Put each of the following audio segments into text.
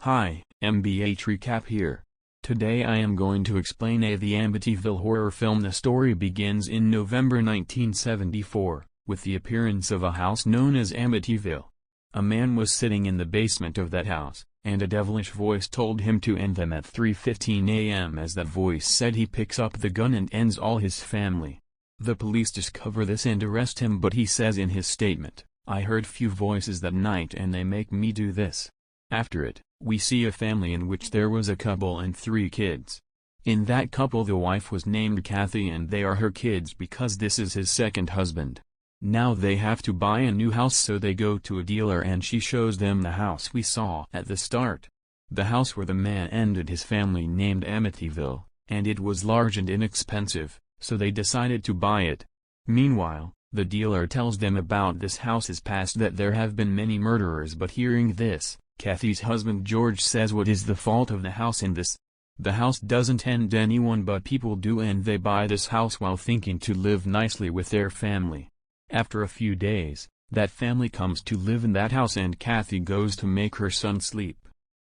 Hi, Mbh Recap here. Today I am going to explain the Amityville horror film. The story begins in November 1974, with the appearance of a house known as Amityville. A man was sitting in the basement of that house, and a devilish voice told him to end them at 3:15 a.m. As that voice said, he picks up the gun and ends all his family. The police discover this and arrest him, but he says in his statement, "I heard few voices that night and they make me do this." After it, we see a family in which there was a couple and 3 kids. In that couple the wife was named Kathy and they are her kids because this is his second husband. Now they have to buy a new house, so they go to a dealer and she shows them the house we saw at the start. The house where the man ended his family, named Amityville, and it was large and inexpensive, so they decided to buy it. Meanwhile, the dealer tells them about this house's past, that there have been many murderers, but hearing this, Kathy's husband George says, what is the fault of the house in this? The house doesn't end anyone, but people do, and they buy this house while thinking to live nicely with their family. After a few days, that family comes to live in that house and Kathy goes to make her son sleep.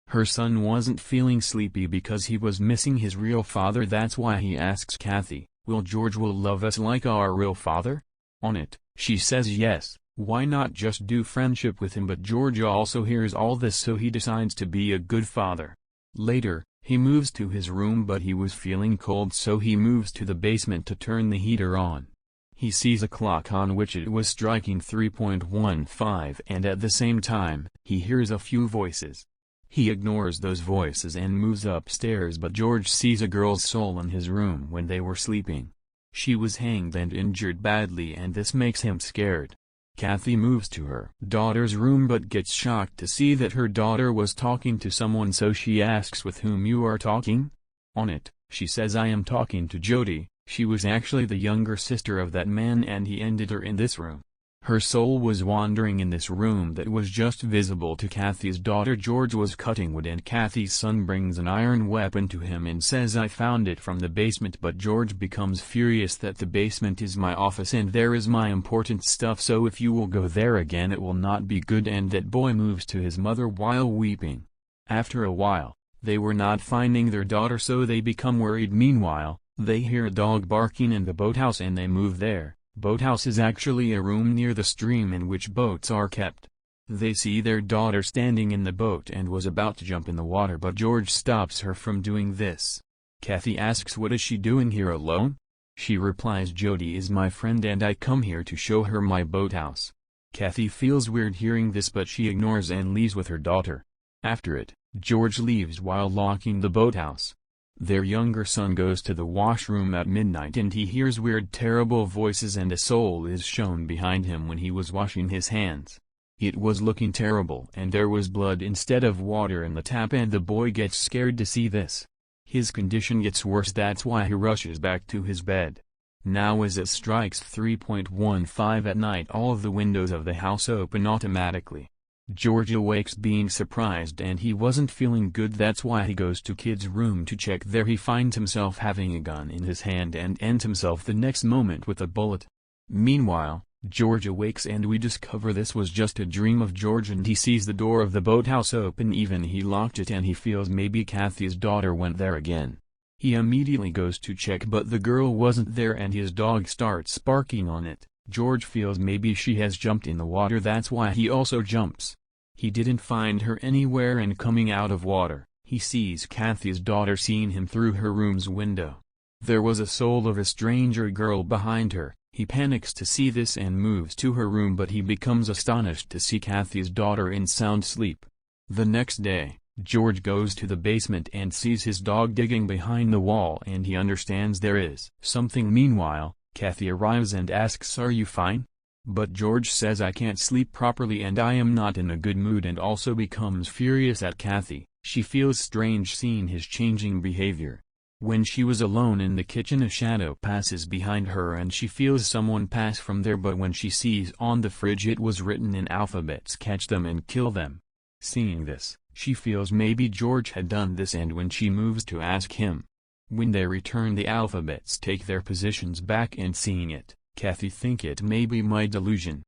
Her son wasn't feeling sleepy because he was missing his real father. That's why he asks Kathy, "Will George love us like our real father?" On it, she says yes. Why not just do friendship with him? But George also hears all this, so he decides to be a good father. Later, he moves to his room, but he was feeling cold, so he moves to the basement to turn the heater on. He sees a clock on which it was striking 3:15, and at the same time, he hears a few voices. He ignores those voices and moves upstairs, but George sees a girl's soul in his room when they were sleeping. She was hanged and injured badly, and this makes him scared. Kathy moves to her daughter's room but gets shocked to see that her daughter was talking to someone, so she asks, "With whom you are talking?" On it, she says, "I am talking to Jody. She was actually the younger sister of that man and he ended her in this room." Her soul was wandering in this room that was just visible to Kathy's daughter. George was cutting wood and Kathy's son brings an iron weapon to him and says, "I found it from the basement," but George becomes furious that the basement is my office and there is my important stuff, so if you will go there again it will not be good, and that boy moves to his mother while weeping. After a while, they were not finding their daughter, so they become worried. Meanwhile, they hear a dog barking in the boathouse and they move there. Boathouse is actually a room near the stream in which boats are kept. They see their daughter standing in the boat and was about to jump in the water, but George stops her from doing this. Kathy asks, "What is she doing here alone?" She replies, "Jody is my friend and I come here to show her my boathouse." Kathy feels weird hearing this, but she ignores and leaves with her daughter. After it, George leaves while locking the boathouse. Their younger son goes to the washroom at midnight and he hears weird, terrible voices, and a soul is shown behind him when he was washing his hands. It was looking terrible and there was blood instead of water in the tap, and the boy gets scared to see this. His condition gets worse, that's why he rushes back to his bed. Now as it strikes 3:15 at night, all of the windows of the house open automatically. George awakes being surprised and he wasn't feeling good, that's why he goes to kid's room to check. There he finds himself having a gun in his hand and ends himself the next moment with a bullet. Meanwhile, George awakes and we discover this was just a dream of George, and he sees the door of the boathouse open, even he locked it, and he feels maybe Kathy's daughter went there again. He immediately goes to check, but the girl wasn't there and his dog starts barking on it. George feels maybe she has jumped in the water, that's why he also jumps. He didn't find her anywhere, and coming out of water, he sees Kathy's daughter seeing him through her room's window. There was a soul of a stranger girl behind her. He panics to see this and moves to her room, but he becomes astonished to see Kathy's daughter in sound sleep. The next day, George goes to the basement and sees his dog digging behind the wall, and he understands there is something. Meanwhile, Kathy arrives and asks, "Are you fine?" But George says, "I can't sleep properly and I am not in a good mood," and also becomes furious at Kathy. She feels strange seeing his changing behavior. When she was alone in the kitchen, a shadow passes behind her and she feels someone pass from there, but when she sees on the fridge it was written in alphabets, "Catch them and kill them." Seeing this, she feels maybe George had done this, and when she moves to ask him, when they return the alphabets take their positions back, and seeing it, Kathy think it may be my delusion.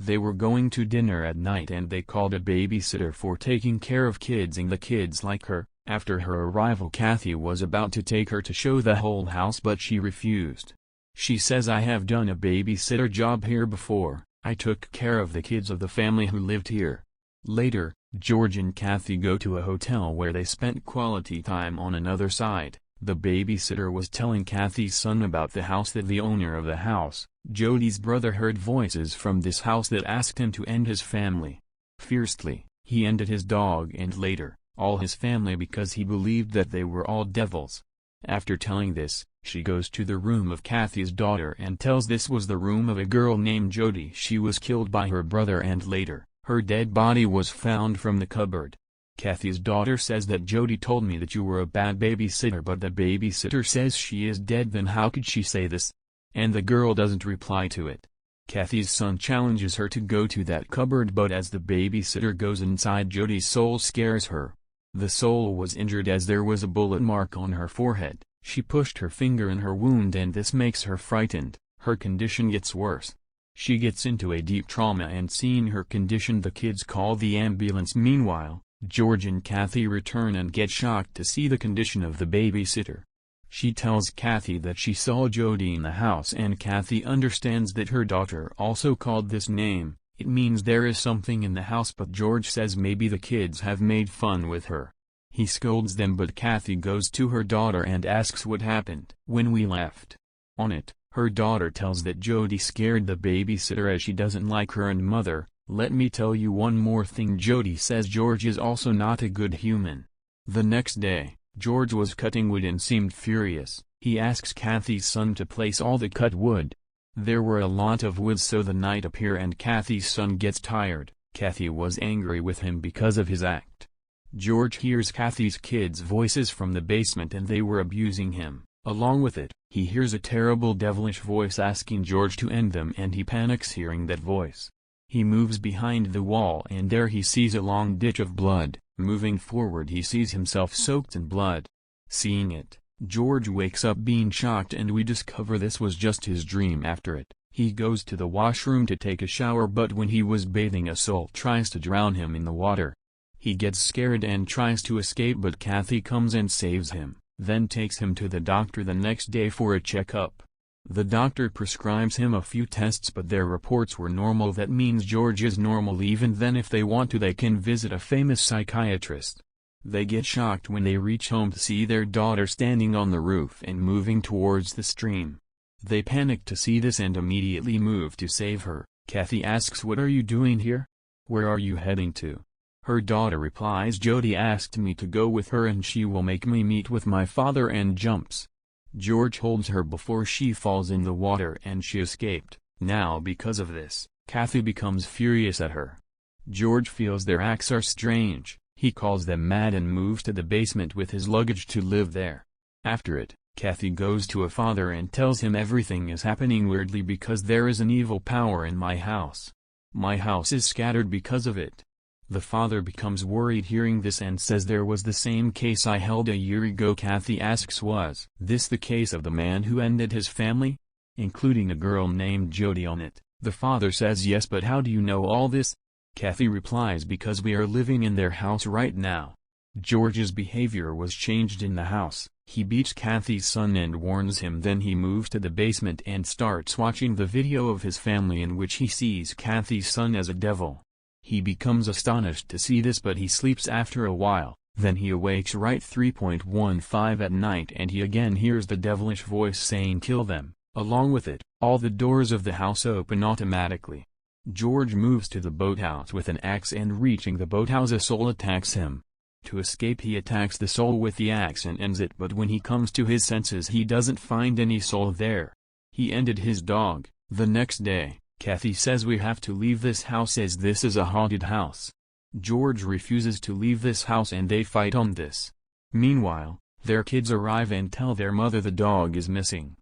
They were going to dinner at night and they called a babysitter for taking care of kids and the kids like her. After her arrival, Kathy was about to take her to show the whole house, but she refused. She says, "I have done a babysitter job here before. I took care of the kids of the family who lived here." Later, George and Kathy go to a hotel where they spent quality time. On another side, the babysitter was telling Kathy's son about the house that the owner of the house, Jody's brother, heard voices from this house that asked him to end his family. Fiercely, he ended his dog and later, all his family, because he believed that they were all devils. After telling this, she goes to the room of Kathy's daughter and tells this was the room of a girl named Jody. She was killed by her brother and later, her dead body was found from the cupboard. Kathy's daughter says that Jody told me that you were a bad babysitter, but the babysitter says she is dead. Then how could she say this? And the girl doesn't reply to it. Kathy's son challenges her to go to that cupboard, but as the babysitter goes inside, Jody's soul scares her. The soul was injured as there was a bullet mark on her forehead. She pushed her finger in her wound and this makes her frightened. Her condition gets worse. She gets into a deep trauma, and seeing her condition, the kids call the ambulance. Meanwhile, George and Kathy return and get shocked to see the condition of the babysitter. She tells Kathy that she saw Jody in the house, and Kathy understands that her daughter also called this name. It means there is something in the house, but George says maybe the kids have made fun with her. He scolds them, but Kathy goes to her daughter and asks what happened when we left. On it, her daughter tells that Jody scared the babysitter as she doesn't like her and mother. "Let me tell you one more thing," Jody says. George is also not a good human. The next day, George was cutting wood and seemed furious. He asks Kathy's son to place all the cut wood. There were a lot of wood, so the night up here and Kathy's son gets tired. Kathy was angry with him because of his act. George hears Kathy's kids' voices from the basement and they were abusing him. Along with it, he hears a terrible devilish voice asking George to end them, and he panics hearing that voice. He moves behind the wall and there he sees a long ditch of blood. Moving forward, he sees himself soaked in blood. Seeing it, George wakes up being shocked, and we discover this was just his dream. After it, he goes to the washroom to take a shower, but when he was bathing, a soul tries to drown him in the water. He gets scared and tries to escape, but Kathy comes and saves him, then takes him to the doctor the next day for a checkup. The doctor prescribes him a few tests, but their reports were normal. That means George is normal. Even then, if they want to, they can visit a famous psychiatrist. They get shocked when they reach home to see their daughter standing on the roof and moving towards the stream. They panic to see this and immediately move to save her. Kathy asks, "What are you doing here? Where are you heading to?" Her daughter replies, "Jody asked me to go with her and she will make me meet with my father," and jumps. George holds her before she falls in the water and she escaped. Now because of this, Kathy becomes furious at her. George feels their acts are strange. He calls them mad and moves to the basement with his luggage to live there. After it, Kathy goes to a father and tells him everything is happening weirdly because there is an evil power in my house. My house is scattered because of it. The father becomes worried hearing this and says, "There was the same case I held a year ago." Kathy asks, "Was this the case of the man who ended his family, including a girl named Jody on it?" The father says, "Yes, but how do you know all this?" Kathy replies, "Because we are living in their house right now." George's behavior was changed in the house. He beats Kathy's son and warns him. Then he moves to the basement and starts watching the video of his family in which he sees Kathy's son as a devil. He becomes astonished to see this, but he sleeps after a while. Then he awakes right 3.15 at night and he again hears the devilish voice saying, "Kill them." Along with it, all the doors of the house open automatically. George moves to the boathouse with an axe and reaching the boathouse, a soul attacks him. To escape, he attacks the soul with the axe and ends it, but when he comes to his senses he doesn't find any soul there. He ended his dog. The next day, Kathy says, "We have to leave this house as this is a haunted house." George refuses to leave this house and they fight on this. Meanwhile, their kids arrive and tell their mother the dog is missing.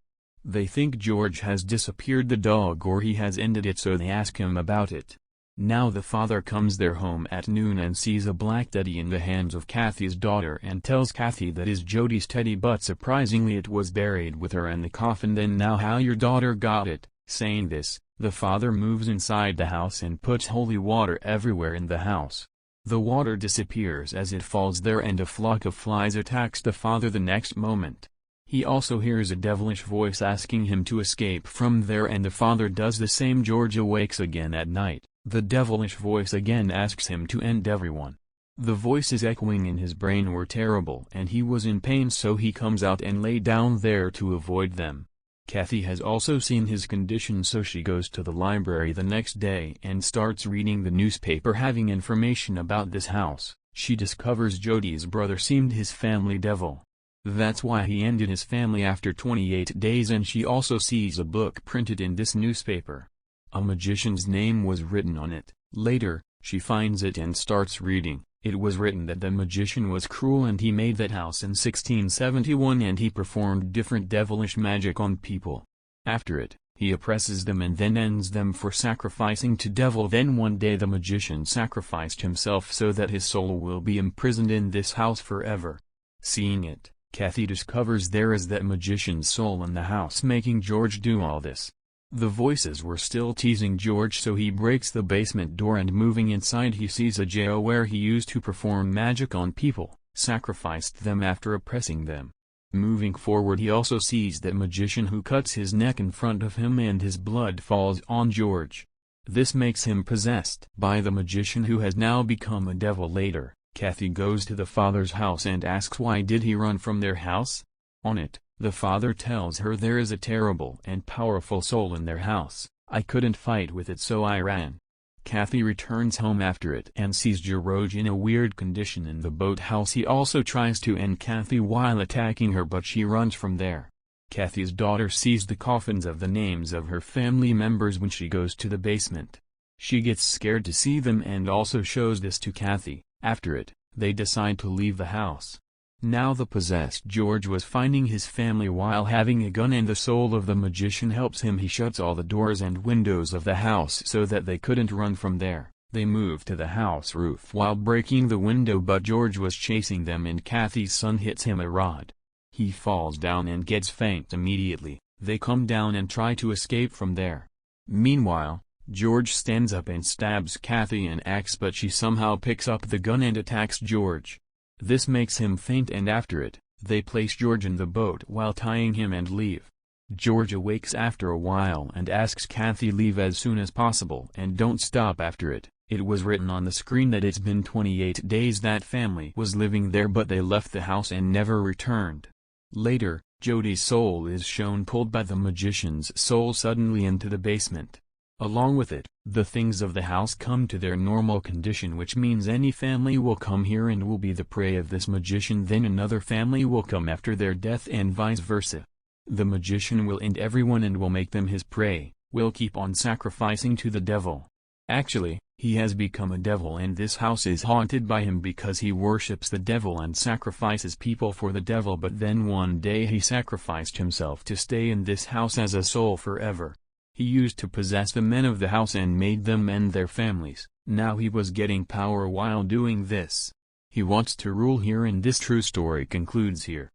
They think George has disappeared the dog or he has ended it, so they ask him about it. Now the father comes their home at noon and sees a black teddy in the hands of Kathy's daughter and tells Kathy that is Jody's teddy, but surprisingly it was buried with her in the coffin. Then, "Now how your daughter got it?" Saying this, The father moves inside the house and puts holy water everywhere in the house. The water disappears as it falls there and a flock of flies attacks the father the next moment. He also hears a devilish voice asking him to escape from there and the father does the same. George awakes again at night. The devilish voice again asks him to end everyone. The voices echoing in his brain were terrible and he was in pain, so he comes out and lay down there to avoid them. Kathy has also seen his condition, so she goes to the library the next day and starts reading the newspaper having information about this house. She discovers Jody's brother seemed his family devil. That's why he ended his family after 28 days, and she also sees a book printed in this newspaper. A magician's name was written on it. Later, she finds it and starts reading. It was written that the magician was cruel and he made that house in 1671 and he performed different devilish magic on people. After it, he oppresses them and then ends them for sacrificing to devil. Then one day the magician sacrificed himself so that his soul will be imprisoned in this house forever. Seeing it, Kathy discovers there is that magician's soul in the house making George do all this. The voices were still teasing George, so he breaks the basement door and moving inside he sees a jail where he used to perform magic on people, sacrificed them after oppressing them. Moving forward he also sees that magician who cuts his neck in front of him and his blood falls on George. This makes him possessed by the magician who has now become a devil. Later, Kathy goes to the father's house and asks why did he run from their house? On it, the father tells her there is a terrible and powerful soul in their house. I couldn't fight with it, so I ran. Kathy returns home after it and sees George in a weird condition in the boathouse. He also tries to end Kathy while attacking her, but she runs from there. Kathy's daughter sees the coffins of the names of her family members when she goes to the basement. She gets scared to see them and also shows this to Kathy. After it, they decide to leave the house. Now the possessed George was finding his family while having a gun and the soul of the magician helps him. He shuts all the doors and windows of the house so that they couldn't run from there. They move to the house roof while breaking the window, but George was chasing them and Kathy's son hits him a rod. He falls down and gets faint immediately. They come down and try to escape from there. Meanwhile, George stands up and stabs Kathy an axe, but she somehow picks up the gun and attacks George. This makes him faint and after it, they place George in the boat while tying him and leave. George awakes after a while and asks Kathy leave as soon as possible and don't stop after it. It was written on the screen that it's been 28 days that family was living there, but they left the house and never returned. Later, Jody's soul is shown pulled by the magician's soul suddenly into the basement. Along with it, the things of the house come to their normal condition, which means any family will come here and will be the prey of this magician, then another family will come after their death and vice versa. The magician will end everyone and will make them his prey, will keep on sacrificing to the devil. Actually, he has become a devil and this house is haunted by him because he worships the devil and sacrifices people for the devil, but then one day he sacrificed himself to stay in this house as a soul forever. He used to possess the men of the house and made them end their families. Now he was getting power while doing this. He wants to rule here, and this true story concludes here.